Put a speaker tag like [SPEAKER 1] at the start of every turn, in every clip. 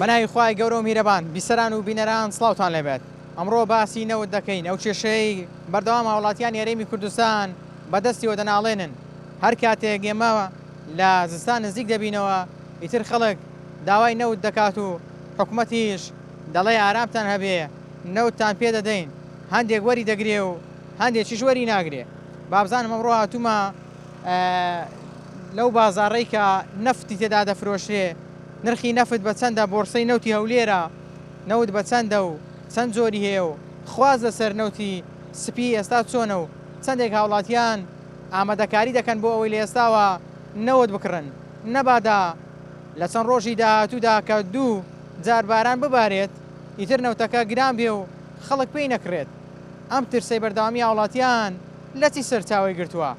[SPEAKER 1] بەناوی خوای گەورە و میرەبان بیسەران و بینەران سڵاوتان لێبێت. ئەمڕۆ باسی نەوت دەکەین ئەو کێشەی بەردەوام هاوڵاتیان یاریمی کوردستان بەدەستیەوە دەناڵێنن. هەر کاتێک ئێمە لە زستان نزیک دەبینەوە ئیتر خەڵک داوای نەوت دەکات و حکوومەتیش دەڵێ ئارامتان هەبێ نەوتتان پێ دەدەین، هەندێک وەری دەگرێ و هەندێکیش وەری ناگرێ. بابزانم ئەمڕۆ هاتوومە لەو بازاڕەی کە نەفتی تێدا دەفرۆشرێ، نرخی نەفت بە چەندە، بۆرسەی نەوتی هەولێرە نەوت بە چەندە و چەند جۆری هەیە و خواز لەسەر نەوتی سپی ئێستا چۆنە و چەندێک هاوڵاتیان ئامادەکاری دەکەن بۆ ئەوەی لە ئێستاوە نەوت بکڕن. نەبادا لە چەند ڕۆژی داهاتوودا کە دوو جار باران ببارێت ئیتر نەوتەکە گران بێ و خەڵک پێی نەکرێت. ئەم ترسەی بەردەوامی هاوڵاتیان لە چی سەرچاوی گرتووە؟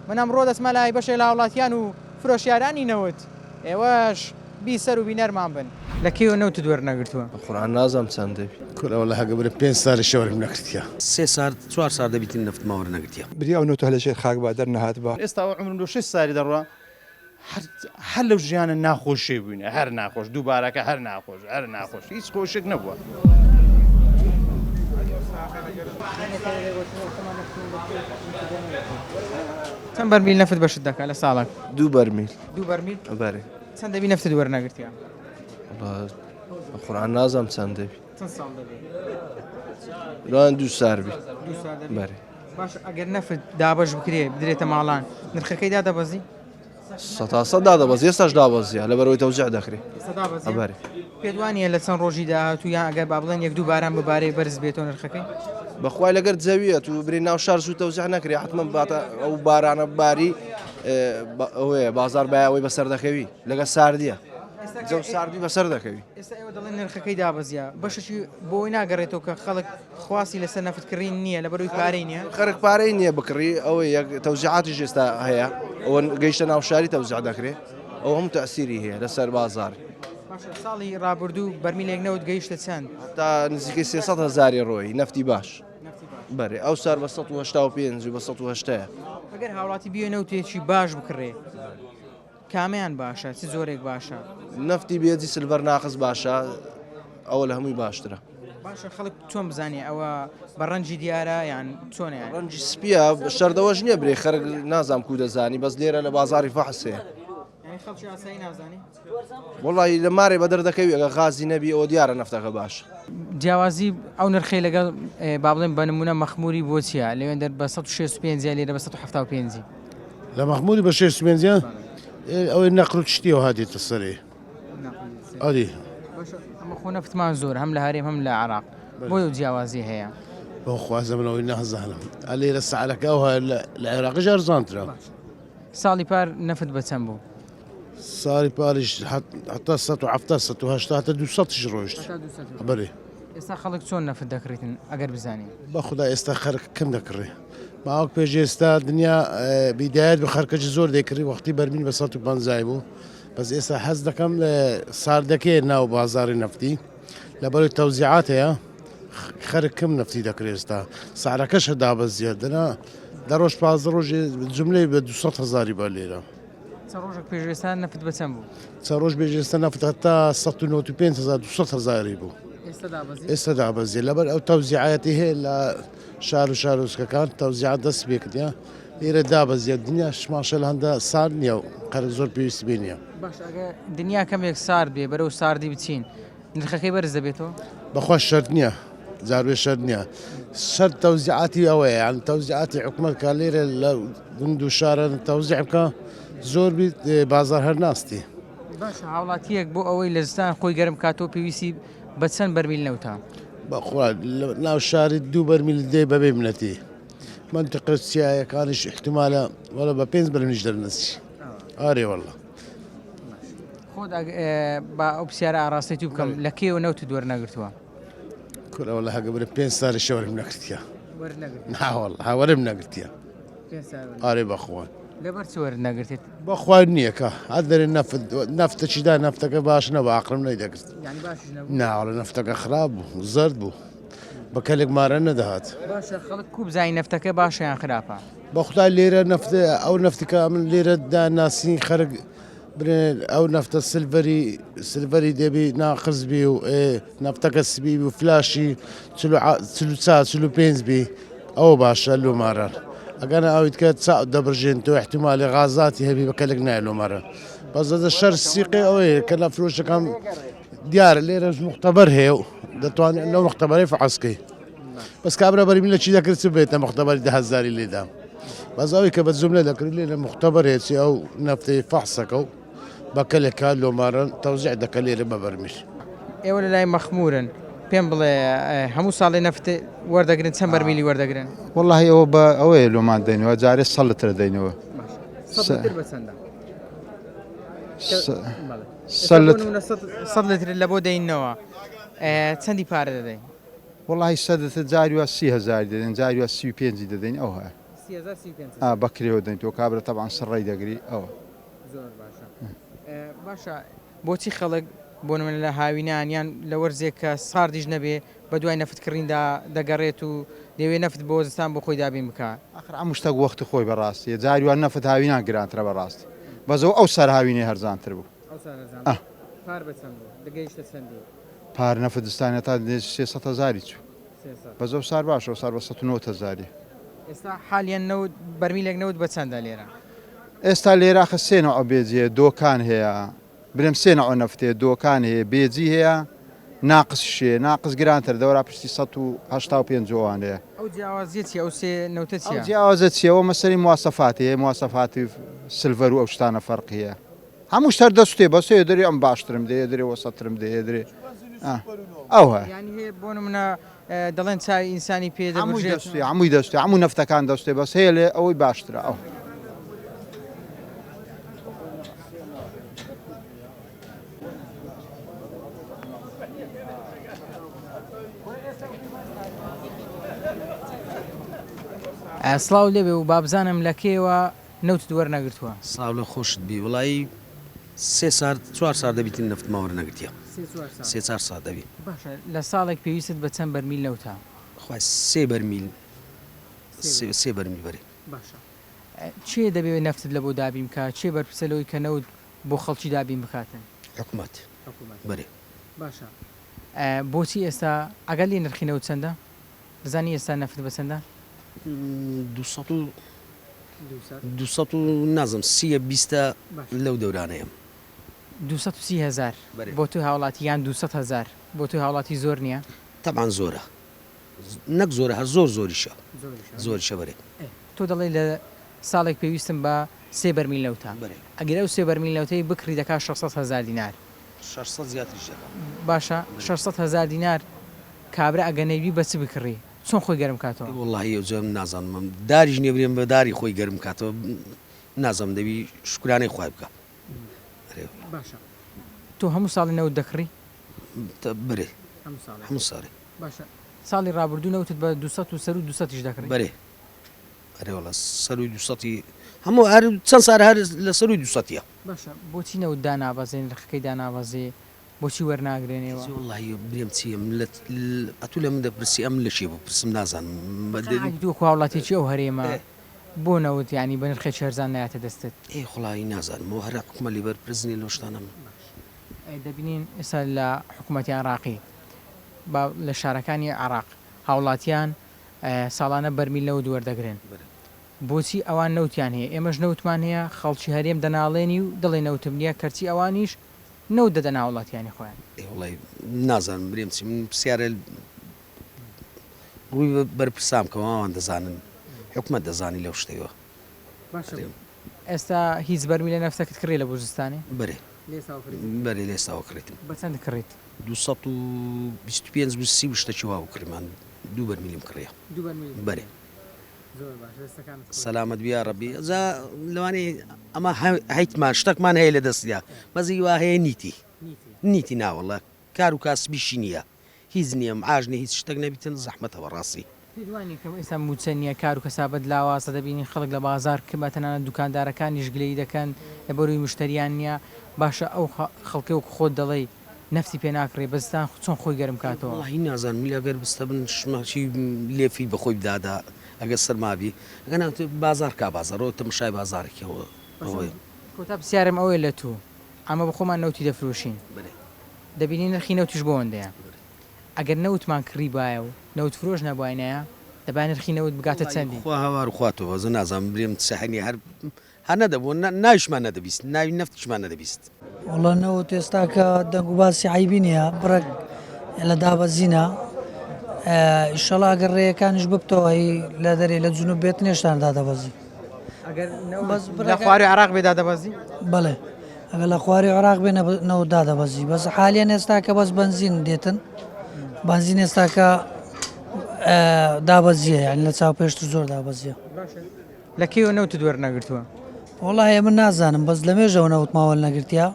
[SPEAKER 1] من ئەمڕۆ دەچمە لای بەشێک لە هاوڵاتیان و فرۆشیارانی نەوت، ئێوەش بیسەر و بینەرمان بن. لە کێوە نەوتت وەرنەگرتووە؟
[SPEAKER 2] قورآن نازام چەند دەبی
[SPEAKER 3] کورەوە هەگە برە 5 ساڵی شەوەرم نەکردیا،
[SPEAKER 4] 3 سال 4 سال دەبیتین نەفتمە وەرنەگرتیا.
[SPEAKER 5] بری ئەو نەوتە لە شێر خاک با دەرنەهات بە
[SPEAKER 6] ئێستا عمرم 6 سالی دەڕوا هەر لەو ژیانە ناخۆشی بووینە، هەر ناخۆش دووبارەکە هەر ناخۆش هیچ خۆشێک نەبووە.
[SPEAKER 1] چەند بەرمیل نەفت بەشت دەکات لە ساڵک؟
[SPEAKER 2] 2 بەرمیل.
[SPEAKER 1] 2 بەرمیل؟
[SPEAKER 2] بەێ.
[SPEAKER 1] چەند دەبی نەفتت وەرنەگرتیا؟
[SPEAKER 2] قورآن نازام چەند دەبی.
[SPEAKER 1] چەند ساڵ دەبێت؟
[SPEAKER 2] لاوان 2 ساربی.
[SPEAKER 1] 2 سال دەبێت؟
[SPEAKER 2] بەێ.
[SPEAKER 1] باش ئەگەر نەفت دابەش بکرێ بدرێتە ماڵان نرخەکەی دادەبەزی؟
[SPEAKER 2] 100% دادەبەزی، ئێستاش دابەزیە لەبەرەوەی تەوزیع دەکرێ.
[SPEAKER 1] بەێ. پێت وانە لە چەند ڕۆژی داهاتوو یان ئەگەر با بڵێن 1-2 باران ببارێ بەرز بێتەوە نرخەکەی؟
[SPEAKER 2] بەخوای لەگەر جەویەت و برێ ناو شار زوو تەوزیع نەکرێ، حتممە باتە ئەو بارانە باری ئەوەیە بازار بایەوەی بەسەر دەکەوی لەگە ساردیە جەو ساردی بەسەر دەکەوی.
[SPEAKER 1] ئێستا ئێوە دەڵێن نرخەکەی دابەزیە، بەشەی بۆی ناگەڕێتەوە کە خەڵک خواسی لەسەر نەفتکردین نییە لەبەرەوەی پارەی نییە؟
[SPEAKER 2] خەرک پارەی نییە بکڕی، ئەوە یەک تەوزیعاتیش ئێستا هەیە، ئەوە گەیشتە ناو شاری تەوزیع دەکرێت، ئەو هەموو تەئسیری هەیە لەسەر بازار.
[SPEAKER 1] باشە ساڵی ڕابردوو بەرمیلێک نەوت گەیشتە چەند؟
[SPEAKER 2] تا نزیکەی 300,000 ڕۆی نەفتی باش. بەێ ئەو سار بە 185 و بە 180.
[SPEAKER 1] ئەگەر هاوڵاتی بیێ نەوتێکی باش بکڕێ کامیان باشە؟ چ زۆرێک باشە؟
[SPEAKER 2] نەفتی بێجی سلڤەر ناقص باشە، ئەوە لە هەمووی باشترە.
[SPEAKER 1] باشە خەڵک چۆن بزانێ ئەوە بە ڕەنجی دیارە یان چۆنە؟ یان
[SPEAKER 2] ڕەنجی سپیە شەردەوەش نییە برێ خەرک نازام کو دەزانی، بەس لێرە لە بازاری فەحسێ.
[SPEAKER 1] خەڵکی ئاسایی نازانی؟
[SPEAKER 2] وڵی لە مارێ بە دەردەکەوی ئەگە غازی نەبی ئەوە دیارە نەفتەکە باش.
[SPEAKER 1] جیاوازی ئەو نرخەی لەگەڵ با بڵێن بە نمونە مەخموری بۆ چییە؟ لەوێن دەر بە 165 لێرە بە 175.
[SPEAKER 3] لە مەخموری بە 6 ئەوەی نەقل و شتیەوە هاتێتە سەرێ. ئەدی
[SPEAKER 1] ئەمە خۆ نەفتمان زۆر هەم لە هەرێم هەم لە عێراق، بۆی و جیاوازی هەیە.
[SPEAKER 3] بۆ خوازە منەوەی نەهزانم ئەلێرە سعالەکە ئەوە لە عێراقیش ئەرزانترە.
[SPEAKER 1] ساڵی پار نەفت بە چەند بوو؟
[SPEAKER 3] ساڵی پاریش حتا 170 200 ڕۆیشت. بەێ
[SPEAKER 1] ئێستا خەڵک چۆن نەفت دەکڕێتن ئەگەر بزانین؟
[SPEAKER 3] بە خوددا ئێستا خەرک کەم دەکڕێ. ماوەک پێش ئێستا دنیا بیدایەت بە خەرکەجی زۆر دەکردی وەختی بەرمین بە 150 بوو، بەس ئێستا حەز دەکەم لە ساردەکەی ناو بازاری نەفتی لەبەرەوەی تەوزیعات هەیە خەرک کەم نەفتی دەکرێت. ئێستا سعرەکەش دابەزیە دەنا دەڕۆژ 15 ڕۆژێ جملەی بە 200,000 بە لێرە.
[SPEAKER 1] چەند ڕۆژێک پێشێستا نەفت بە چەند بوو؟
[SPEAKER 3] چەند ڕۆژ پێشێستا نەفت هەتا 195,000 بوو. ئێستا دابەزیە لەبەر ئەو تەوزیعەتی هەیە لە شار و شارۆچکەکان تەوزیعات دەست پێ کردیا لێرە دابەزیە دنیا ماشەل هەندە سارد نییە و قەرک زۆر پێویستی بێ نییە.
[SPEAKER 1] باش ئەگە دنیا کەمێک سارد بێ بەرەو ساردی بچین نرخەکەی بەرز دەبێتەوە؟
[SPEAKER 3] بەخوا شەرت نییە، جاروێ شەرت نییە، شەرت تەوزیعاتی ئەوەیە یان تەوزیعاتی حکوومەتکە لێرە لە گوند و شارە تەوزیع بکە زۆر بیت بازار هەر ناستی.
[SPEAKER 1] باشە هاوڵاتیەک بۆ ئەوەی لە زستان خۆی گەرم کاتۆ پێویستی بە چەند بەرمیل نەوتە؟
[SPEAKER 3] بەخوا ناو شاری 2 بەرمیل دێ بەبێ منەتی منتقە سیایەکانیش احتیمالە وەڵە بە 5 بەرمیش دەرنەسی. ئارێ وەڵڵا
[SPEAKER 1] خۆت بە ئەو پرسیارە ئاڕاستەی بکەم لە کێوە نەوتت وەرنەگرتووە؟
[SPEAKER 3] کورەوە هەگە برە 5 ساڵی شەوەرم نەکردیا، ناوەڵ هاوەرم نەگرتیا. ئارێ بەخوا
[SPEAKER 1] لەبەر چ وەرنەگرتێت؟
[SPEAKER 3] بەخوا نییەکە ئەدەرێ نەفتەچیدا نەفتەکە باش نەبە عقلم نەیدەگرت. ناوەڵە نەفتەکە خراپ بوو زەرد بوو بە کەلێک مارە نەدەهات.
[SPEAKER 1] باشە خەڵک کوب زای نەفتەکە باشە یان خراپە؟
[SPEAKER 3] بە خودای لێرە ئەو نەفتەکە من لێرە داناسیین خەرک ئەو نەفتە سلڤەری دەبی ناقز بی و نەفتەکە سبی و فلاشی 45 بی ئەوە باشە لۆمارە ئەگەر ئەویت کە چاو دەبڕژێن تۆ احتیمالی غازاتی هەبی بەکەلێک نایە لۆمارە بەس دەدە شەر سیقی ئەوەیە کە لە فرۆشەکەم دیارە لێرەش مختبەر هەیە و دەتوانێت لەو مختبەرەی فحەسکەی بەس کابرا بەرمی لە چی دەکرد بێتە مختبەری 10,000 لێدا بەس ئەوەی کە بە جملە دەکرد لێ لە مختبەر هێچی ئەو نەفتەی فەحسەکە و بەکەلێکا لۆمارە تەوزیع دەکە لێرە بە بەرمیش
[SPEAKER 1] ئێوە لە لای مەخمورن پێم بڵێ هەموو ساڵی نەفت وەردەگرن چەند بەرمیلی وەردەگرن
[SPEAKER 5] والله ئەوە بە ئەوەیە لۆمان دەینەوە جارێ 100 لتر دەینەوە
[SPEAKER 1] 100 لتر لە بۆ دەینەوە چەندی پارە دەدەین
[SPEAKER 5] والله 100 جاریوە 30,000 دەدەین جاریوە 35 دەدەین ئەو هەیە بەکرێەوە دەین تۆ کابرا تەبان سڕی دەگری ئەوە
[SPEAKER 1] زۆر باشە باشە بۆچی خەڵک بۆ من لە هاوینانیان لە وەرزێک کە ساردیش نەبێ بە دوای نەفتکردیندا دەگەڕێت و دەوێت نەفت بۆ وەزستان بۆ خۆی دابین بکە
[SPEAKER 5] ئەخر ئەم شتە وەختی خۆی بەڕاستیە جاریوان نەفت هاوینان گرانترە بەڕاستی بەزەوە ئەو سەر هاوینێ هەرزانتر بوو
[SPEAKER 1] پار بەچەند دەگەیشتە چەندی
[SPEAKER 5] پار نەفدستانە تا 300,000 چوو بەزەو سار باشەوە سار بە 190,000
[SPEAKER 1] ئێستا حالیان نەوت بەرمیلێک نەوت بە چەندە لێرە
[SPEAKER 5] ئێستا لێراخە سێنەوە بێجیە دۆکان هەیە برم سێنەوە نەفتێ دۆکان هەیە بێجی هەیە ناقص شێ ناقص گرانتر دەوەرا پشتی 185 وانەیە
[SPEAKER 1] ئەو جیاوازیەتی ئەو سێ نەوتە چیە
[SPEAKER 5] جیاوازە چیەوە مەسەری مواسەفاتی هەیە مواسەفاتی سلڤەر و ئەو شتانە فەرقی هەیە هەموو شتەر دەستێ بەسێ دەری ئەم باشترم دێ درێ وەسەترم دێ درێ ئەو هەیە
[SPEAKER 1] ینی هەیە بۆ منە دەڵێن چای ئینسانی پێ
[SPEAKER 5] دەستێ هەمووی دەستێ هەموو نەفتەکان دەستێ بەس هەیە لێ ئەوەی باشترە ئەو
[SPEAKER 1] سڵاو لێبێ و بابزانم لە کێوە نەوت وەرنەگرتووە
[SPEAKER 4] ساڵ لە خۆشت بی وڵایی 4 سار دەبیتین نفت ماوەڕ نەگرتیە 4 سار دەبی
[SPEAKER 1] باشە لە ساڵێک پێویست بە چەند بەرمیل نەوتە
[SPEAKER 4] خی 3 بەرمیل 3 بەرمیل بەری
[SPEAKER 1] باشە چێ دەبێت نەفتت لە بۆ دابیم کە چێ بەرپرسەلەوەی کە نەوت بۆ خەڵکی دابین بکاتن
[SPEAKER 4] حکوومەت بەرێ
[SPEAKER 1] باشە بۆچی ئێستا ئەگەر لێ نرخینەوت چەندە دەزانی ئێستا نەفت بە چەندە
[SPEAKER 4] 200 نازم 320 لەو دەورانەیەم
[SPEAKER 1] 230,000 بۆ تو هاوڵاتی یان 200,000 بۆ تو هاوڵاتی زۆر نییە
[SPEAKER 4] تەبان زۆرە نەک زۆرە هەر زۆریشە زۆریشە بەرێ
[SPEAKER 1] تۆ دەڵێ لە ساڵێک پێویستم بە 3 بەرمیل نەوتە ئەگەر ئەو 3 بەرمیل نەوتەی بکری دەکات 600,000 دینار
[SPEAKER 4] 600 زیاتریشە
[SPEAKER 1] باشە 600,000 دینار کابرا ئەگەنەوی بەچ بکڕی چۆن خۆی گەرم کاتەوە
[SPEAKER 4] وڵی ئەوجەم نازانم داریش نێبرێن بە داری خۆی گەرم کاتەوە نازانم دەبی شکرانەی خوای بکە
[SPEAKER 1] باشە تۆ هەموو ساڵی نەوت دەکڕی
[SPEAKER 4] برێ هەموو ساڵی
[SPEAKER 1] باشە ساڵی ڕابردوو نەوتت بە 200 و سەر و 200ش دەکڕی
[SPEAKER 4] بەرێ ئەرێوەڵە سەروی 200 هەموو هەر چەند سار هەر لە سەروی 200ە
[SPEAKER 1] باشە بۆچی نەوت دانابەزێن ڕخەکەی دانابەزێ بۆچی وەرناگرێنەوە
[SPEAKER 4] وڵی برێم چیە ئەتو لە من دەپرسی ئەم لە شێ بۆ پرسم نازانم
[SPEAKER 1] دووکو هاوڵاتێکی ئەو هەرێمە بۆ نەوت ینی بە نرخێک هەرزان نایەتە دەستت
[SPEAKER 4] ئێ خڵایی نازانمەوە هەر حکومە لیبەر پرزنی لەو شتانم
[SPEAKER 1] دەبینین ئێستا لە حکوومەتی عراقی لە شارەکانی عراق هاوڵاتیان ساڵانە بەرمیل نەوت وەردەگرن بۆچی ئەوان نەوتیان هەیە ئێمەش نەوتمان هەیە خەڵکی هەرێم دەناڵێنی و دەڵێ نەوتم نییە کەرچی ئەوانیش نەوت دەدەن هاوڵاتیانی خۆیان
[SPEAKER 4] وڵی نازانم برێم چی من پرسیارە ڕووی بەرپرسام کە ئەوان دەزانن حکومەت دەزانی لەو شتەوە
[SPEAKER 1] ئێستا هیچ بەرمیلە نەفتەکەت کڕی لە بوزستانی
[SPEAKER 4] بەرێ بەرێ لێستاوە کڕیتم
[SPEAKER 1] بەچەند کڕیت
[SPEAKER 4] 225 30 شتێکی وا کڕیمان 2 بەرمیلیم کڕیە بەرێ سەلامەت بیا ڕەبی لەوانەیە ئەمە هەیتمان شتێکمان هەیە لە دەستیا بەزی وا هەیە نیتی ناوەڵە کار و کاسبیشی نییە هیچ نییە ئاژنی هیچ شتێک نەبیتن زەحمەتەوە ڕاستی
[SPEAKER 1] دوانی کە ئێستا موچە نییە کار و کەسابەت لاوازە دەبینی خەڵک لە بازار کە بەتەنانە دوکاندارەکانیش گلەی دەکەن لە بەروی مشتریان نییە باشە ئەو خەڵکی وەکو خۆت دەڵێ نفتی پێ ناکڕێ بەستان چۆن خۆی گەرم کاتەوە
[SPEAKER 4] هی نازانم لەگەر بستە بن شماچی لێفی بەخۆی بدادا ئەگەر سەرمابی ئەگەنا بازار کا بازارەوە تەماشای بازارێکەوە
[SPEAKER 1] کۆتا پرسیارم ئەوەیە لە تو ئەمە بە خۆمان نەوتی دەفرۆشین دەبینی نرخی نەوتیش بۆ ئەوەندەیە ئەگەر نەوتمان کڕی باە و نەوت فرۆش نەبووینەیە دەبا نرخی نەوت بگاتە چەندی
[SPEAKER 4] خوا هەوار خواتەوە زە نازانم برێم سەحنی هەر نەدەبوو ناویشمان نەدەبیست ناوی نەفتیشمان نەدەبیست
[SPEAKER 7] وڵە نەوت ئێستا کە دەنگ و باسی عیبی نییە بڕێک لە دابەزینە ئیشەڵا ئەگەر ڕێیەکانیش ببتەوەی لە دەرێ لە جنوب بێت نێشتاندا دەبەزی
[SPEAKER 1] لە خواری عراق بێدا دەبەزی
[SPEAKER 7] بڵێ ئەگەر لە خواری عراق بێ نەوتدا دەبەزی بەس حالیان ئێستا کە بەس بنزین دێتن بنزین ئێستا کە دابەزیە یعنی لە چاو پێشتر زۆر دابەزیە
[SPEAKER 1] لە کێوە نەوت دووەرنەگرتووە
[SPEAKER 7] وڵای من نازانم بەس لە مێژەوە نەوت ماوەل نەگرتیا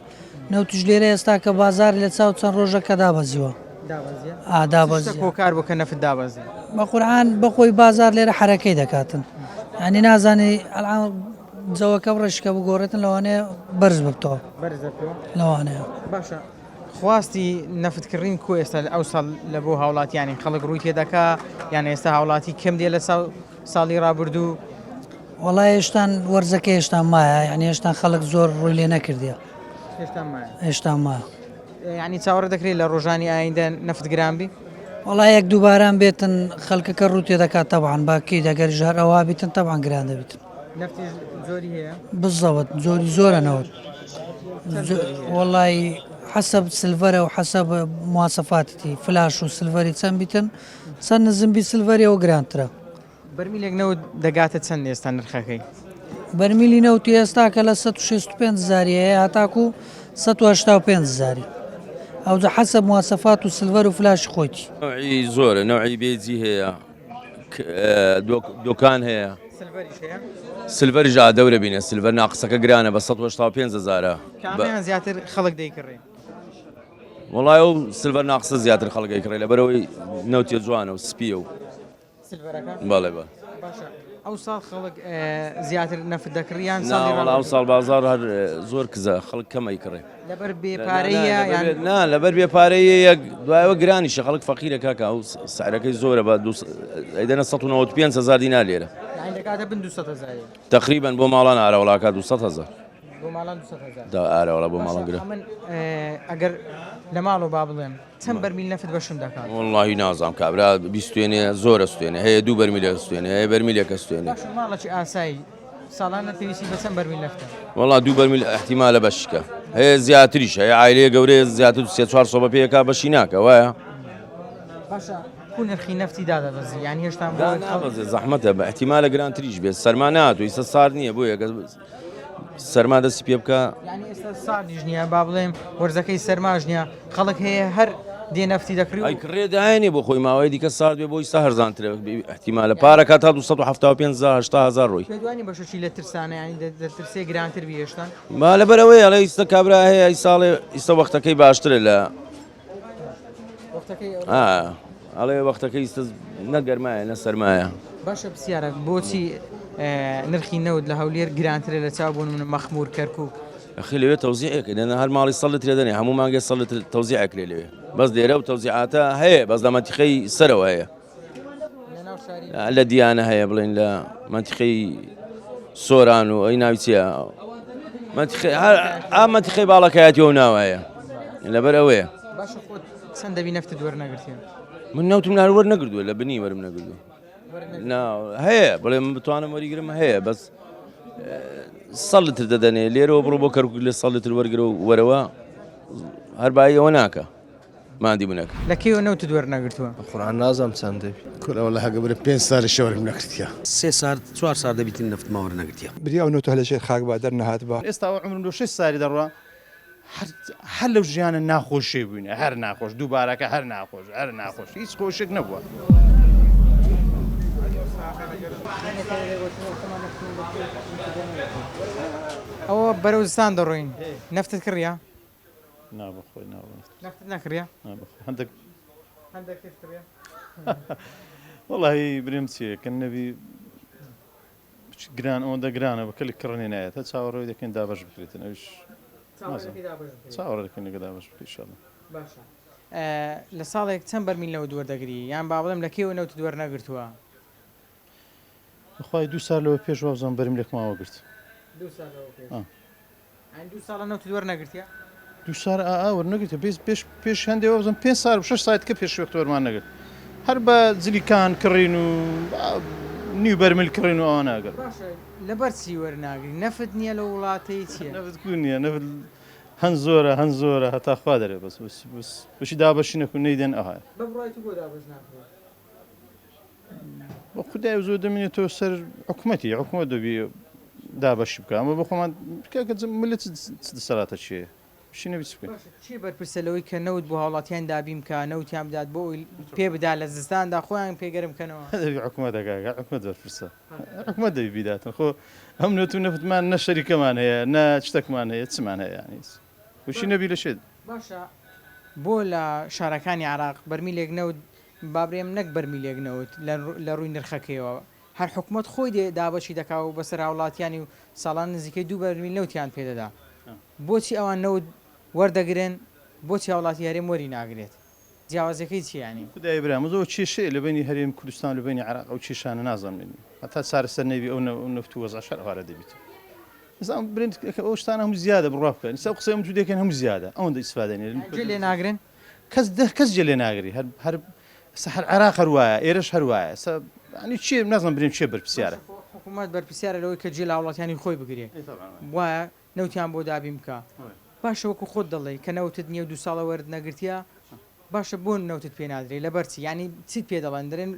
[SPEAKER 7] نەوتش لێرە ئێستا کە بازار لە چاو چەند ڕۆژەکە دابەزیوە دابەزی
[SPEAKER 1] کۆکار بۆ کە نەفت دابەزی
[SPEAKER 7] بە قورعان بەخۆی بازار لێرە حرەکەی دەکاتن ینی نازانی ئەلان جەوەکە ڕشکە بگۆڕێتن لەوانەیە بەرز بکتەوە لەوانەیە
[SPEAKER 1] باشە خواستی نەفتکردین کو ئێستا ئەو ساڵ لە بۆ هاوڵاتیانی خەڵک ڕووی تێدەکا یان ئێستا هاوڵاتی کەم دێ لە ساڵی ڕابردوو
[SPEAKER 7] وڵای هێشتان وەرزەکە هێشتا مایە یعنی هێشتان خەڵک زۆر ڕووی لێ نەکردیە هێشتا مایە
[SPEAKER 1] ینی چاوەڕە دەکرێت لە ڕۆژانی ئایندە نەفت گرانبی
[SPEAKER 7] وڵای یەک دووباران بێتن خەڵکەکە ڕوو تێ دەکات تەبعاان باکی دەگەر ژار ئەووا بیتن تەبعاان گران دەبیتن
[SPEAKER 1] زۆری هەیە
[SPEAKER 7] بزەوت زۆری زۆرەنەوت وڵی حسب سلڤەرە و حسب مواسەفاتتی فلاش و سلڤەری چەند بیتن چەند نزمبی سلڤەری ئەو گرانترە
[SPEAKER 1] بەرمیلێک نەوت دەگاتە چەند ئێستا نرخەکەی
[SPEAKER 7] بەرمیلی نەوتی ئێستا کە لە 165 زاریەیە هاتاکو 185 زاری ئەوجا حسب مواسەفات و سلڤەر و فلاشی خۆیتی
[SPEAKER 8] نوعی زۆرە نوعی بێجی هەیە دۆکان هەیە سلڤەری ژا دەورە بینێ سلڤەر ناقسەکە گرانە بە 185 زارە
[SPEAKER 1] کامیان زیاتر خەڵک دەیکڕێ
[SPEAKER 8] وڵای و سلڤەر ناقسە زیاتر خەڵگەی کڕێ لە بەرەوەی نەوتی جوانە و سپیە و بەڵێ بە
[SPEAKER 1] ئەو ساڵ خەڵک زیاتر نەفت دەکڕیان
[SPEAKER 8] ئەو ساڵ بازار هەر زۆر کزە خەڵک کەمەی کڕێ
[SPEAKER 1] لەبەر بێپارەیە
[SPEAKER 8] نا لەبەر بێپارەیە یەک دوایەوە گرانیشە خەڵک فەقیرە کاکە ئەو سعرەکەی زۆرە بە ئەیدەنە 195 دینار لێرە تقریبا بۆ ماڵان ئارەوەڵاکات 200,000 ئارەوەڵە بۆ ماڵان گرە
[SPEAKER 1] ئەگەر لە ماڵ و با بڵێم چەند بەرمیل نەفت بەشم دەکات
[SPEAKER 8] وڵی نازام کابرا بیستێنێ زۆرە ستێنێ هەیە دوو بەرمیلە ستێنێ هەیە بەرمیلێکە ستێنێ
[SPEAKER 1] ماڵەی ئاسایی ساڵانە پێویستی بە چەند بەرمیل نەفتە
[SPEAKER 8] وڵا دوو بەرمیل احتیمالە بەشکە هەیە زیاتریش هەیە عایلەیە گەورەیە زیاتر 3-4 سۆبە پێیەکا بەشی ناکە وایە
[SPEAKER 1] باشە کو نرخی نەفتی دادەبەزی یان هێشتا
[SPEAKER 8] زەحمەتە بە احتیمالە گرانتریش بێت سەرما ناتوە ئیستا سارد نییە بۆ یەکە سەرما دەستی پێ بکە
[SPEAKER 1] ینی ئێستا ساردیش نییە با بڵێم وەرزەکەی سەرماژ نییە خەڵک هەیە هەر دێ نەفتی دەکڕی
[SPEAKER 8] ئەیکڕێ داێنێ بۆ خۆی ماوەی دیکە سارد بێ بۆی سە هەرزانترە احتیمالە پارەکە تا 275,000 ڕۆی
[SPEAKER 1] دوانی بەشەی لە ترسانە ینی دەترسێ گرانتر بێشتان
[SPEAKER 8] ما لەبەرەوەی ئەڵێ ئیستا کابرا هەیە ئەی ساڵێ ئیستا وەختەکەی باشترە لە ئەڵێ وەختەکەی ئیستا نەگەرمایە نە سەرمایە
[SPEAKER 1] باشە پرسیارە بۆچی نرخی نەوت لە هەولێر گرانترە لە چاو بوون من مەخمور کەرکوو
[SPEAKER 8] ئەخی لەوێ تەوزیعێک لەنە هەر ماڵی سەڵت لێدەنێ هەموو مانگە سەڵت تەوزیعێک لێ بەس لێرە و تەوزیعاتە هەیە بەس لە مەنتیقەی سەرەوە هەیە لە دیانە هەیە بڵێن لە مەنتیقەی سۆران و ئەی ناوی چییە مەنتیقەی باڵەکەیەتیەوە ناوە هەیە لەبەر ئەوەیە
[SPEAKER 1] باشە خۆت چەند دەبی نەفتت وەرنەگرتیان
[SPEAKER 8] من نەوتم ناوەر نەگردووە لە بنی وەرم نەگردووە هەیە بڵێ من بتوانم وەریگرم هەیە بەس سەڵتر دەدەنێ لێرەوە بڕۆ بۆ کەرکک لە سەڵتر وەرگرە و وەرەوە هەربایی ئەوە ناکە مادی بنەکە
[SPEAKER 1] لە کێوە نەوتت وەرنەگرتووە
[SPEAKER 2] قورآن نازام چەند دەبی
[SPEAKER 3] کورەوە لە هەگە برە 5 ساری شەوەرم نەکردیا
[SPEAKER 4] 3 سار 4 سار دەبیتن نەفت ماوەڕ نەگرتیا
[SPEAKER 5] بری ئەو نوتە لەشێ خاک بادەر نەهات بە
[SPEAKER 6] ئێستا عمرم 6 ساری دەڕوا هەر لەو ژیانە ناخۆشی بووینە هەر ناخۆش دووبارەکە هەر ناخۆش هیچ خۆشێک نەبووە
[SPEAKER 1] ئەوە بەرەوزستان دەڕۆین نەفتت کڕیا
[SPEAKER 6] نابخۆی
[SPEAKER 1] نەفتت نەکڕیا
[SPEAKER 6] هەندێک وڵی بریم چیە کە نەبی گران ئەوەندە گرانە بە کەلی کڕنی نایێت تا چاوەڕۆی دەکەین دابش بکرێتن ئەوش چاوەڕ دەکەین لەگە دابش بکەیشەڵە
[SPEAKER 1] باشە لە ساڵێک چەند بەرمیل نەوت وەردەگری یان با بڵێم لە کێوە نەوتت وەرنەگرتووە
[SPEAKER 6] بەخوای 2 سال لەوە پێش وابزانم بەرم لێک ماوە گرت
[SPEAKER 1] دوو ساڵە نەوتی وەرنەگرتیە؟
[SPEAKER 6] دو سار وەرنەگرێت پێش هەندێک بزم 5 سال 6 ساعت کە پێش وەختۆرمان نەگرت هەر بە جلیکان کڕین و نیو بەرمیل کڕین و ئەوە ناگەر
[SPEAKER 1] باشە لەبەرچی وەرناگری نەفت نییە لە وڵاتەی چییە؟
[SPEAKER 6] نەفت کو نییە نەفت هەن زۆرە هەتا خوا دەرێ بەس بەشی دابەشی نەکو نەیدەن ئەهای
[SPEAKER 1] بە بڕای تو بۆ دابەش ناکرێت
[SPEAKER 6] بە خودای زۆر دەمێنێتەوە سەر حکوومەتی حکوومەت دەبی دابەشی بکە ئەمە بە خۆمان ملت دەسەڵاتە چیە شی نەبی بکەین
[SPEAKER 1] چی بەرپرسە لەوەی کە نەوت بۆ هاوڵاتیان دابیم کە نەوتیان بدات بۆ پێ بدا لە زستاندا خۆیان پێگەرم بکەنەوە
[SPEAKER 6] دەبی حکوومەتەکە حکوومەت بەرپرسە حکوومەت دەبی بیداتن خۆ هەم نەوت و نەفتمان نە شەریکەمان هەیە نە شتێکمان هەیە چمان هەیە یانیس وشی نەبی لە شێت
[SPEAKER 1] باشە بۆ لە شارەکانی عراق بەرمیلێک نەوت بابرێم نەک بەرمیلێک نەوت لە ڕووی نرخەکەیەوە هەر حکوومەت خۆی دابەشی دەکا و بەسەر هاوڵاتیانی و ساڵان نزیکەی 2 بەرمیل نەوتیان پێدەدا بۆچی ئەوان نەوت وەردەگرن بۆچی هاوڵاتی هەرێم وەری ناگرێت جیاوازەکەی چیانی
[SPEAKER 6] خدای برام زۆر کێشەیە لە بینی هەرێم کوردستان لە بینی عراق ئەو کێشانە نازانێنی هەتا چارەسەر نەبی ئەو نەفت و وەزع شەر هەوارە دەبیت ئێستا برنت ئەو شتانە هەموو زیادە بڕوا بکەن ئێستا قسەی ئەم دەکەن هەموو زیادە ئەوەندە ئیسفادەنێ
[SPEAKER 1] لێ ناگرن
[SPEAKER 6] کەس جێ لێ ناگری هەر عراق هەروایە ئێرەش هەروایە ینی چی نازانم بریم چێ بەرپرسیارە
[SPEAKER 1] حکوومەت بەرپرسیارە لەوەی کە جێ لە هاوڵاتیانی خۆی بگرێت وایە نەوتیان بۆ دابیم بکە باشە وەکو خۆت دەڵێ کە نەوتت نییە 2 ساڵە وەرد نەگرتیە باشە بۆ نەوتت پێ نادرێت لە بەرچی ینی چیت پێ دەڵێن دەرێن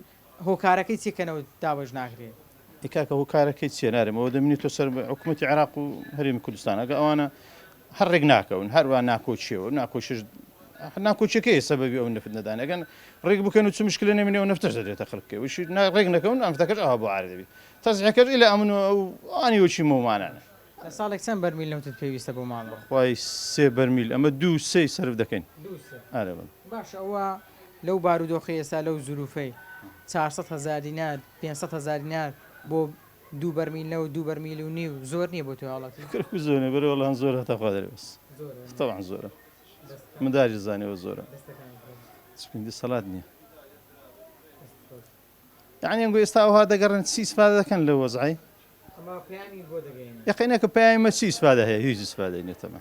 [SPEAKER 1] هۆکارەکەی چی کە نەوت دابەش ناکرێت
[SPEAKER 6] ئێکاکە هۆکارەکەی چیە نارم ئەوە دەمێنێتەوە سەر حکوومەتی عراق و هەرێمی کوردستان ئەگە ئەوانە هەر ڕێک ناکەون هەروە ناکۆچیەوە ناکۆشش ناکۆچەکەی سەبەبی ئەو نەفت نەدان ئەگەن ڕێک بکەن و چ مشکلە نەمێنێ و نەفتەش دەدرێتە خەڵکێ وشی ڕێک نەکەون ئەمفتەکەش ئەوە بۆ عارە دەبی تەزیحەکەش ئیلا ئەمن ئەو ئانی وەچی مۆمانانە
[SPEAKER 1] لە ساڵێک چەند بەرمیل نەوتت پێویستە بۆ ماڵ
[SPEAKER 6] وای 3 بەرمیل ئەمە 2 سەرف دەکەین
[SPEAKER 1] باش ئەوە لەو بارودۆخی ئێستا لەو زروفەی 400,000 دینار 500,000 دینار بۆ 2 بەرمیل نەوت 2 بەرمیل و نیو زۆر نییە بۆ تو هاوڵاتی
[SPEAKER 6] زۆرە بەرەوەڵان زۆر هەتا خوا دەرێ بەس طبعا زۆرە منداژی زانیەوە زۆرە دەسەڵات نییە یعنی ئەنگۆ ئێستا ئەوها دەگەڕن چی ئیسفادە دەکەن لە وەزعی یقینەکە پێیمە چی ئیسفادە هەیە هیچ ئیسفادەی نێتەمە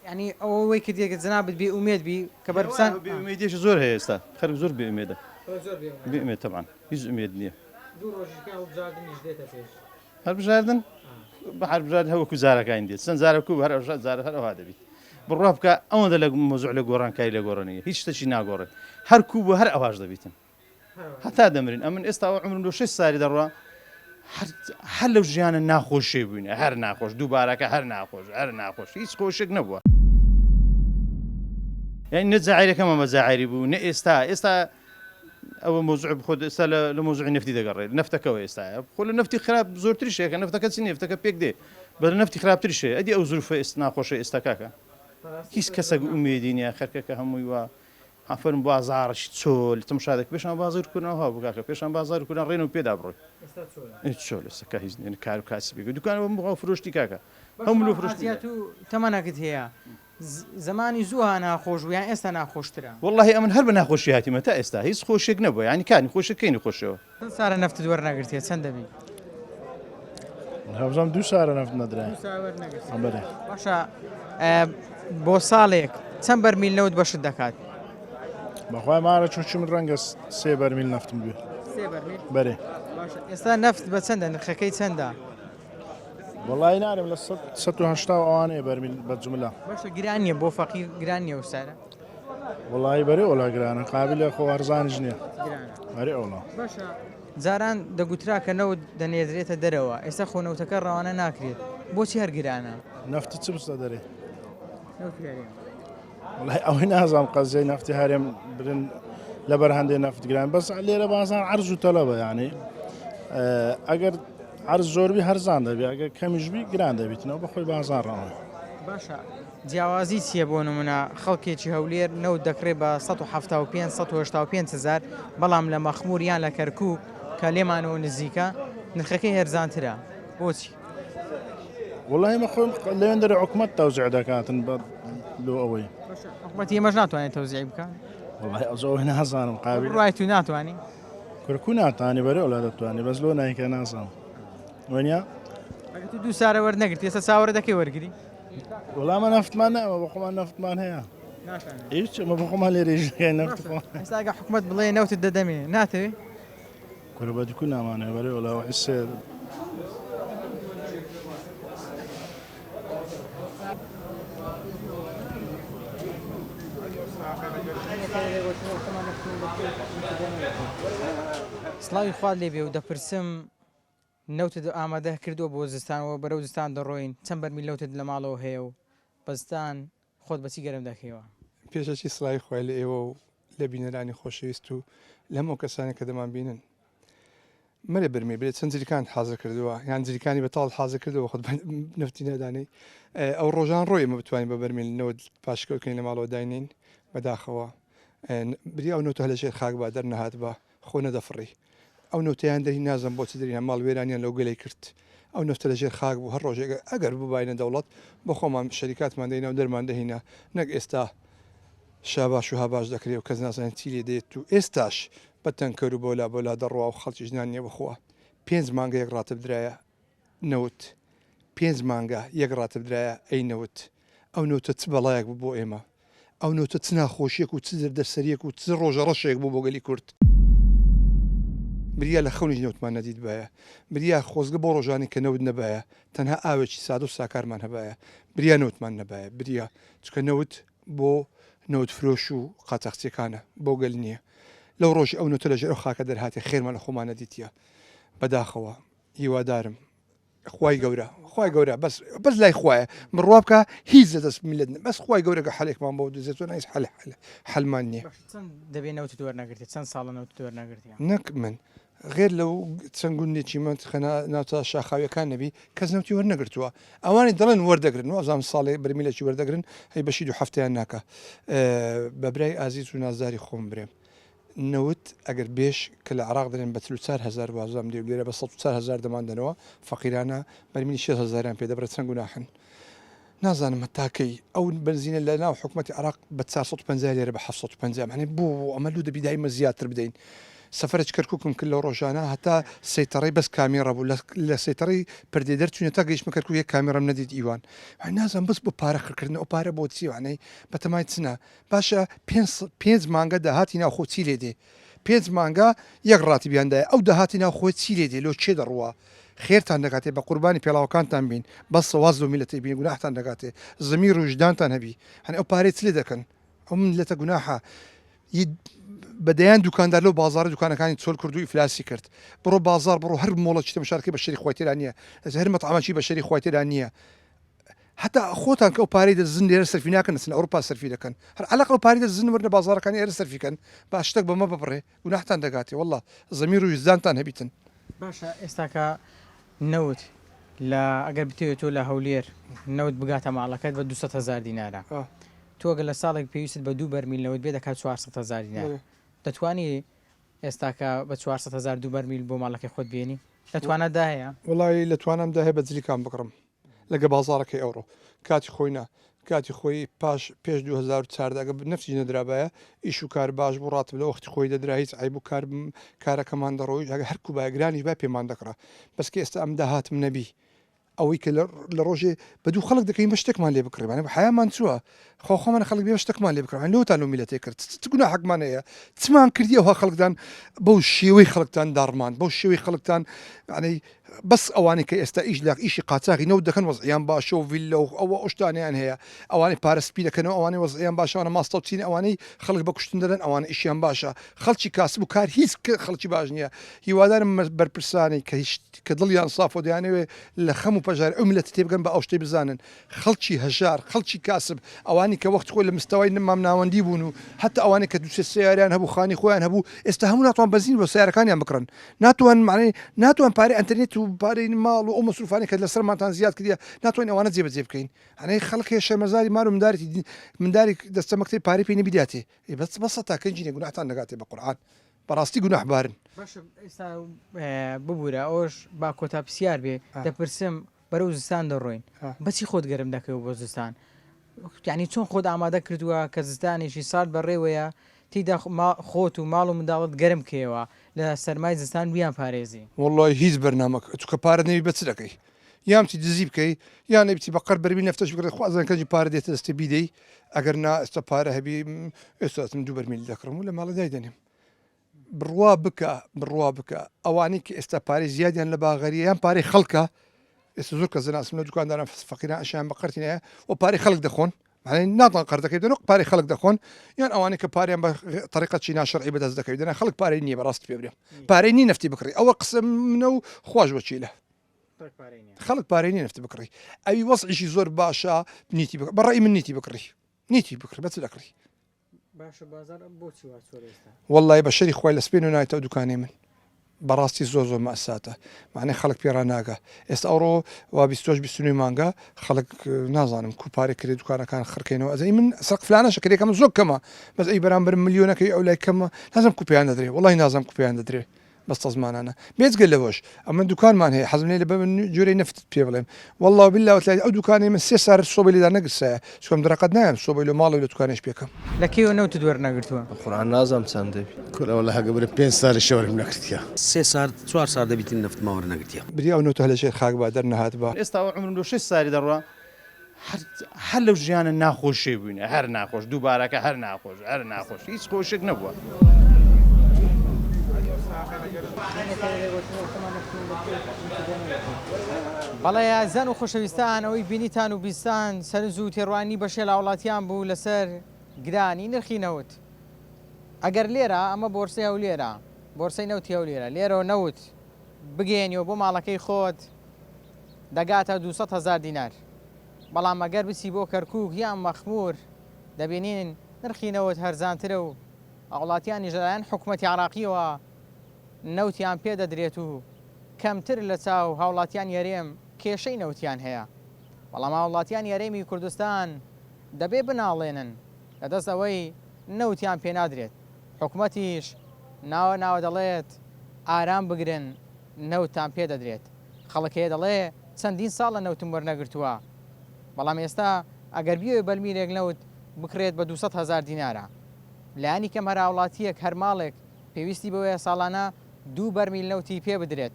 [SPEAKER 1] ینی ئەوەی کە دیێکە جنابەت بێ ئومێد بی کە بەرپرسان
[SPEAKER 6] بێئومێدیش زۆر هەیە ئێستا خەرک زۆر بێئومێدە بێئومێد تەبعاً هیچ ئومێد نییە هەڵبژاردن بە هەڵبژارد هەوەکو زارەکانی دێت چەند زارەکو هەر زارە هەرەوە دەبیت بڕوا بکە ئەوەندە لە مۆزوع لە گۆڕانکاری لە گۆڕانیە هیچ شتێکی ناگۆڕێت هەر کوو بۆ هەر ئەواش دەبیتن هەتا دەمرین ئەمن ئێستا عمرم 6 ساڵی دەڕوا هەر لەو ژیانە ناخۆشی بووینە هەر ناخۆش دووبارەکە هەر ناخۆش هیچ خۆشێک نەبووە یعنی نە جاعیرەکەم ئەمە جاعیری بوو نە ئێستا ئەوە مۆزوع بخۆت ئێستا لە مۆزوعی نفتی دەگەڕێت نفتەکەەوە ئێستا خۆ لە نفتی خراپ زۆرتری شەیەکە نفتەکە چی نفتەکە پێک دێ بە لە نفتی خراپتری شێ ئەدی ئەو زروفە ئێستا ناخۆشە ئێستا کاکە هیچ کەسێک ئومێدی نییە خەرکەکە هەمووی وە ئەفرم بازارشی چۆل تمشادێک پێشان بازار کوردنەوە بگاکە پێشان بازار کوردن ڕێن و پێدا بڕۆی چۆل ئێستا هیچ کار و کاسی بگە دوکانەوە بڵاو فرۆشتی کاکە هەموو لە فرۆشتی
[SPEAKER 1] و تەمەنەکەت هەیە زمانی زووها ناخۆش و یان ئێستا ناخۆشترە
[SPEAKER 6] والله ئەمن هەر بە ناخۆشی هاتیمە تا ئێستا هیچ خۆشێک نەبووە ینی کانی خۆشەکەینی خۆشەوە
[SPEAKER 1] سارە نەفتت وەرنەگرتێ چەند دەبی
[SPEAKER 3] هەوزام 2 سارە نەفت نەدرا
[SPEAKER 1] باشە بۆ ساڵێک چەند بەرمیل نەوت بەشت دەکات
[SPEAKER 3] بەخوای مارە چونچی من ڕەنگە 3 بەرمیل نەفتم بێت بەرێ
[SPEAKER 1] ئێستا نەفت بە چەندە نرخەکەی چەندە
[SPEAKER 3] وڵی نارم لە 180 ئەوانەیە بەرمیل بەجملا
[SPEAKER 1] باشە گرانیە بۆ فەقیر گرانیە و سارە
[SPEAKER 3] وڵی بەرێ ئۆلا گرانە قابلە خۆ هەرزانیش نییە هەرێ ئەوڵا
[SPEAKER 1] باشە جاران دەگوترا کە نەوت دەنێدرێتە دەرەوە ئێستا خۆنەوتەکە ڕەوانە ناکرێت بۆچی هەر گرانە
[SPEAKER 3] نفتی چ بستە دەرێ وڵی ئەوەی نازانم قەزەی نفتی هەرێم برن لەبەر هەندێک نفت گران بەس لێرە بازان عەرز و تەلەبە یعنی ئەگەر عەرز زۆربی هەرزان دەبێت ئەگەر کەمیشبی گران دەبیتنەوە بەخۆی بازان ڕەوە
[SPEAKER 1] باشە جیاوازی چییە بۆ نمونە خەڵکێکی هەولێر نەوت دەکرێت بە 175,000 بەڵام لە مەخموریان لە کەرکوو کە لێمانەوە نزیکە نرخەکەی هەرزانترە بۆچی؟
[SPEAKER 3] وڵی مە خۆم لێن دەرە حکومەت تەوزیع دەکاتن بە لۆ ئەوەی
[SPEAKER 1] حکومەتی ئێمەش ناتوانێت تەوزیع بکەن
[SPEAKER 3] وڵی ئەوزەوەی نازانم قابل
[SPEAKER 1] ڕای تو ناتوانانی
[SPEAKER 3] کورکو ناتوانانی بەرێ وڵا دەتوانانی بەس لۆ نایکە نازانم وەنیا
[SPEAKER 1] ئەگە تو 2 سارە وەرنەگرت ئێستا چاوەڕێ دەکەی وەرگری
[SPEAKER 9] وڵام مە نەفتمان نامە بە خۆمان نەفتمان هەیە هیچ مە بە خۆمان لێرێژەکەی نەفت
[SPEAKER 1] ئێستاگە حکوومەت بڵێ نەوتت دەدەمێ ناتەوێ
[SPEAKER 9] کورە بەدکو نامانێ بەرێ وڵاو حسێ
[SPEAKER 1] سڵاوی خوارد لێبێ و دەپرسم نەوتت ئامادە کردووە بۆ زستانەوە بەرەو زستان دەڕۆین چەند بەرمیل نەوتت لە ماڵەوە هەیە و بەزستان خۆت بەچی گەرم دەکەیەوە
[SPEAKER 10] پێشەچی سڵای خۆی لە ئێوە و لە بینەرانی خۆشەویست و لەمەو کەسانی کە دەمان بینن مەرە بەرمی بێت چەند جریکان حازر کردووە یان جریکانی بەتاڵ حازر کردەوە خۆت نفتی نەدانەی ئەو ڕۆژان ڕۆی ئمە بتوانین بە بەرمیل نەوت پاشکەوتکەین لە ماڵەوە داینین بەداخەوە بریا ئەو نۆتە هەلە ژێر خاک بە دەرنەهات بە خۆ نەدەفڕی ئەو نۆتیان دەری نازم بۆ چ دەرین ماڵ وێرانیان لەو گەلەی کرد ئەو نفتە لە ژێر خاک بوو هەر ڕۆژێک ئەگەر ببینە دەوڵەت بۆ خۆمان شەریکاتمان دەینە و دەرمان دەهینە نەک ئێستا شاباش و هاباش دەکرێت و کەس نازانێت چی لێ دێت و ئێستاش بەتەنکەر و بۆلا دەڕوا و خەڵکی ژنان نیە بخوا 5 مانگە یەک ڕاتبدرایە نەوت 5 مانگە یەک ڕاتبدرایە ئەی نەوت ئەو نۆتە چ بەڵایەک بوو بۆ ئێمە ئەو نۆتە چ ناخۆشیەک و چ دەرسەریەک و چ ڕۆژە ڕەشێک بوو بۆ گەلی کورد بریا لە خەونی نەوتمان نەدیت باە بریا خۆزگە بۆ ڕۆژانی کە نەوت نەبایە تەنها ئاوێکی ساد و ساکارمان هەبایە بریا نەوتمان نەبایە بریا چکە نەوت بۆ نەوت فرۆش و قاتەقچیەکانە بۆ گەل نییە لەو ڕۆژی ئەو نۆتە لە ژێر ئەو خاکە دەرهاتێ خێرمان لە خۆمان نەدیتە بەداخەوە هیوادارم خوای گەورە بەس لای خوایە بڕوا بکە هیچ دەست میلت بەس خوای گەورەگە حەلێکمان بۆ دەزێتەوە نایس حەلمان نییە
[SPEAKER 1] دەبێ نەوتت وەرنەگرێت چەند ساڵە نەوتت وەرنەگرێت
[SPEAKER 10] نەک من غێر لەو چەند گوندێکی من خەنا ناوچە شاخاویەکان نەبی کەس نەوتی وەرنەگرتووە ئەوانی دەڵێن وەردەگرن و ئەزام ساڵێ بەرمیلێکی وەردەگرن هەی بەشی 2 هەفتەیان ناکە بەبرای ئازیز و نازداری خۆم برێم نەوت ئەگەر بێش کە لە عراق دەرێن بە 4,000 وازام دێ لێرە بە 4,000 دەماندنەوە فەقیرانە بەرمیلی 6,000 پێ دەبرێت چەند گوناحن نازانم تاکەی ئەو بنزینە لە ناو حکوومەتی عراق بە 450 لێرە بە 750 هەنێ بۆ ئەمە لو دەبی دایمە زیاتر بدەین سەفرج کەرکووکم کرد لە ڕۆژانە هەتا سەیتەڕی بەس کامیێڕە بوو لە سەیتەڕی پردێ دەرچوونە تا گەیشتمە کەرکوو یەک کامێرەم نەدیت ئیوان نازان بەس بۆ پارەخڕکردن ئەو پارە بۆ چیوانەی بەتەمای چنە باشە 5 مانگە داهاتی ناوخۆ چی لێ دێ 5 مانگە یەک ڕاتی بیاندایە ئەو داهاتی ناوخۆی چی لێ دێ لۆ چێ دەڕوە خێرتان دەکاتێ بە قوربانی پێڵاوەکانتان بین بەس سەواز و میلەتی بین گوناحتان دەکاتێ زەمیر و ژدانتان هەبی هەن ئەو پارێت لێ دەکەن ئەو ملەتە گوناحە بەدەیان دوکاندار لەو بازارە دوکانەکانی چۆل کرد و ئیفلاسی کرد بڕۆ بازار بڕۆ هەر مۆڵەی تەماشاکەی بە شەری خۆی تێران نییە هەر مەطعەمەکی بە شەری خۆی تێران نییە حتا خۆتان کە ئەو پارەی دەزن لێرە سەرفی ناکەن نسن ئەوروپا سەرفی دەکەن هەر عەلاقە ئەو پارەی دەزن وەرنە بازارەکانی ئێرە سەرفیکەن باش شتێک بەمە بپڕێ گوناحتان دەگاتێ وەڵڵا زەمیر و وجدانتان هەبیتن
[SPEAKER 1] باشە ئێستاکە نەوت لە ئەگەر بتێت تۆ لە هەولێر نەوت بگاتە ماڵەکەت بە 200,000 دینارە تۆگە لە ساڵێک پێویست بە 2 بەرمیل نەوت بێ دەکات 400,000 دینار دەتوانی ئێستاکە بە 400,000 2 بەرمیل بۆ ماڵەکەی خۆت بێنی دەتوانێتدا هەیە
[SPEAKER 10] وڵی لە توانامدا هەیە بە جلیکان بکڕم لەگە بازارەکەی ئەوڕۆ کاتی خۆینا کاتی خۆی پێش 2004 ئەگە نفسی نەدرابایە ئیش و کار باش بۆ ڕات لە وەختی خۆی دەدرا هیچ ئای بوو کارەکەمان دەڕۆی ئەگە هەرکو باگرانی با پێمان دەکڕە بەسکە ئێستا ئەم داهاتم نەبی ئەوەی کە لە ڕۆژێ بە دوو خەڵک دەکەین بە شتێکمان لێ بکڕێمانە بە حیامان چووە خۆخۆمانە خەڵک بێ شتێکمان لێ بکڕێن لەوتان و میلەتێ کرد گونا حەقمان هەیە چمان کردی ئەوها خەڵکدان بەو شێوەی خەڵکتان داڕمان بەو شێوەی خەڵکتان ینی بەس ئەوانەی کە ئێستا ئیش لاک ئیشی قاچاقی نەوت دەکەن وەزعیان باشە و ڤیلە و ئەوە ئۆشتانیان هەیە ئەوانەی پارەسپی دەکەنەوە ئەوانەی وەزعیان باشەوانە ماستە و چین ئەوانەی خەڵک بە کوشتن دەدەن ئەوانە ئیشیان باشە خەڵکی کاسب و کار هیچ خەڵکی باش نییە هیوادارم بەرپرسانی کە دڵیان ساف و دەیانەوێ لە خەم و پەژار ئەو میلەت تێبگەن بە ئەو شتەی بزانن خەڵکی هەژار خەڵکی کاسب ئەوانی کە وەخت خۆی لە مستەوای نمام ناوەندی بوون و حتا ئەوانەی کە دووسێ سیاریان هەبوو خانی خۆیان هەبوو ئێستا هەموو ناتوان بەزین بۆ سیارەکانیان بکڕن ناتوان پارەی ئەنتەرنێت و پارەی ماڵ و ئەو مەسروفانی کە لەسەرمانتان زیاد کردە ناتوانین ئەوانە جێبەجێ بکەین هەنەی خەڵک شەرمەزاری مار و منداری دەستە مەکتەی پارەی پێی نەبیداتێ بەسە تاکەنجینێ گوناحتان نەگاتێ بە قورئان بەڕاستی گوناحبارن
[SPEAKER 1] ئێستا ببوورە ئەوش با کۆتا پرسیار بێ دەپرسم بەرەو زستان دەڕۆین بەچی خۆت گەرم دەکەوە بۆ زستان یعنی چۆن خۆت ئامادە کردووە کە زستانێکی ساڵ بەڕێوەیە تیدا خۆت و ماڵ و منداڵت گەرم کێوە لە سەرمای زستان بیان پارێزی
[SPEAKER 10] وڵی هیچ بەرنامە چکە پارە نەوی بەچ دەکەی یامتی دزی بکەی یان نەبیتی بەقەر بەرمی نەفتەش بکڕێت خوازان کەنجی پارە دێتە دەستی بیدەی ئەگەر نا ئێستا پارە هەبی ئێستاتم 2 بەرمیل دەکڕم و لە ماڵە دایدەنێم بڕوا بکە ئەوانی کە ئێستا پارەی زیادیان لە باغەریە یان پارەی خەڵکە ئێستا زۆر کە زناسم لە دوکانداران فەقیران ئەشیان بەقەرتینەیە و پارەی خەڵک دەخۆن ناتوان قەردەکەی دەنۆ پارەی خەڵک دەخۆن یان ئەوانەی کە پاریان بە طریقەتی ناشەرعی بەدەست دەکەوێت دەنا خەڵک پارەی نییە بەڕاستی پێ برێ پارەی نی نفتی بکڕی ئەوە قسم منە و خواش وەچیلە خەڵک پارەی نی نفتی بکڕی ئەوی وەسعیشی زۆر باشە نیتی بەڕای من نیتی بکڕی بەچ دەکڕی وەڵڵای بە شەری خۆی لە سپێن و نایتەوە دوکانەی من بەڕاستی زۆر مەساتە معنی خەڵک پێران ناگە ئێستا ئەوڕۆ وا 22 مانگە خەڵک نازانم کوپارێک کرێ دوکانەکان خڕکەینەوە ئەزەی من سەق فلانە شکرێکەکەم زۆر کەمە بەس ئەی بەرامبەر ملیۆنەکەی ئەو لای کەمە نازم کوپیان دەدرێ وڵی نازم کوپیان دەدرێ بەستە زمانانە بێزگە لەوەش ئەمە دوکانمان هەیە حەزم لە بە جۆرەی نفت پێ بڵێم والله بالله ئەو دوکانی من 3 ساعت سۆبەی لێدا نەگرسایە چکەم درەقەت نایم سۆبەی لە ماڵەوە لە دوکانێش پێکەم
[SPEAKER 1] لە کێوە نەوت دووەرنەگرتووە
[SPEAKER 2] قورآن نازم چەند دەبی
[SPEAKER 3] کورەوە لە هەگە برە 5 ساڵی شەوەرم نەکردیا
[SPEAKER 4] 3 سال 4 سال دەبیتین نفت ماوەڕ نەگرتیا
[SPEAKER 10] بریا ئەو نۆتە لە ژێر خاک با دەرنەهات بە
[SPEAKER 6] ئێستا عمرم 6 سالی دەڕوا هەر لەو ژیانە ناخۆشی بووینە هەر ناخۆش دووبارەکە هەر ناخۆش هیچ خۆشێک نەبووە
[SPEAKER 1] بەڵێ یازان و خۆشەویستان ئەوەی بینیتان و بیستان سەرنج و تێڕوانی بەشێ لە وڵاتیان بوو لەسەر گرانی نرخی نەوت ئەگەر لێرە ئەمە بۆرسی ئەو لێرە بۆرسەی نەوتی ئەو لێرەوە نەوت بگەێنیەوە بۆ ماڵەکەی خۆت دەگاتە 200,000 دینار بەڵام ئەگەر بچی بۆ کەرکووک یان مەخمور دەبینین نرخی نەوت هەرزانترە و وڵاتیانی ژەلایەن حکوومەتی عراقیەوە نەوتیان پێدەدرێت و کەمتر لە چاو هاوڵاتیان یارێم کێشەی نەوتیان هەیە بەڵام هاوڵاتیان یاریمی کوردستان دەبێ بناڵێنن لەدەست ئەوەی نەوتیان پێنادرێت حکوومەتیش ناوە دەڵێت ئارام بگرن نەوتان پێدەدرێت خەڵکەیە دەڵێ چەندین ساڵ لە نەوتم وەرنەگرتووە بەڵام ئێستا ئەگەر بیوێ بەرمیلێک نەوت بکرێت بە 200,000 دینارە لایانی کەم هەر هاوڵاتیەک هەر ماڵێک پێویستی بەوەیە ساڵانە 2 بەرمیل نەوتی پێ بدرێت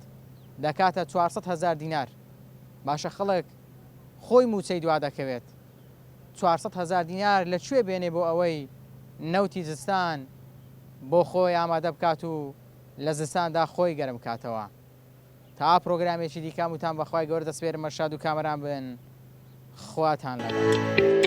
[SPEAKER 1] دەکاتە 400,000 دینار باشە خەڵک خۆی موچەی دوا دەکەوێت 400,000 دینار لەکوێ بێنێ بۆ ئەوەی نەوتی زستان بۆ خۆی ئامادە بکات و لە زستاندا خۆی گەرم کاتەوە تا پرۆگرامێکی دیکەم وتان بەخوای گەورە دەسپێرم مەشاد و کامەران بن خواتان لەگەڵ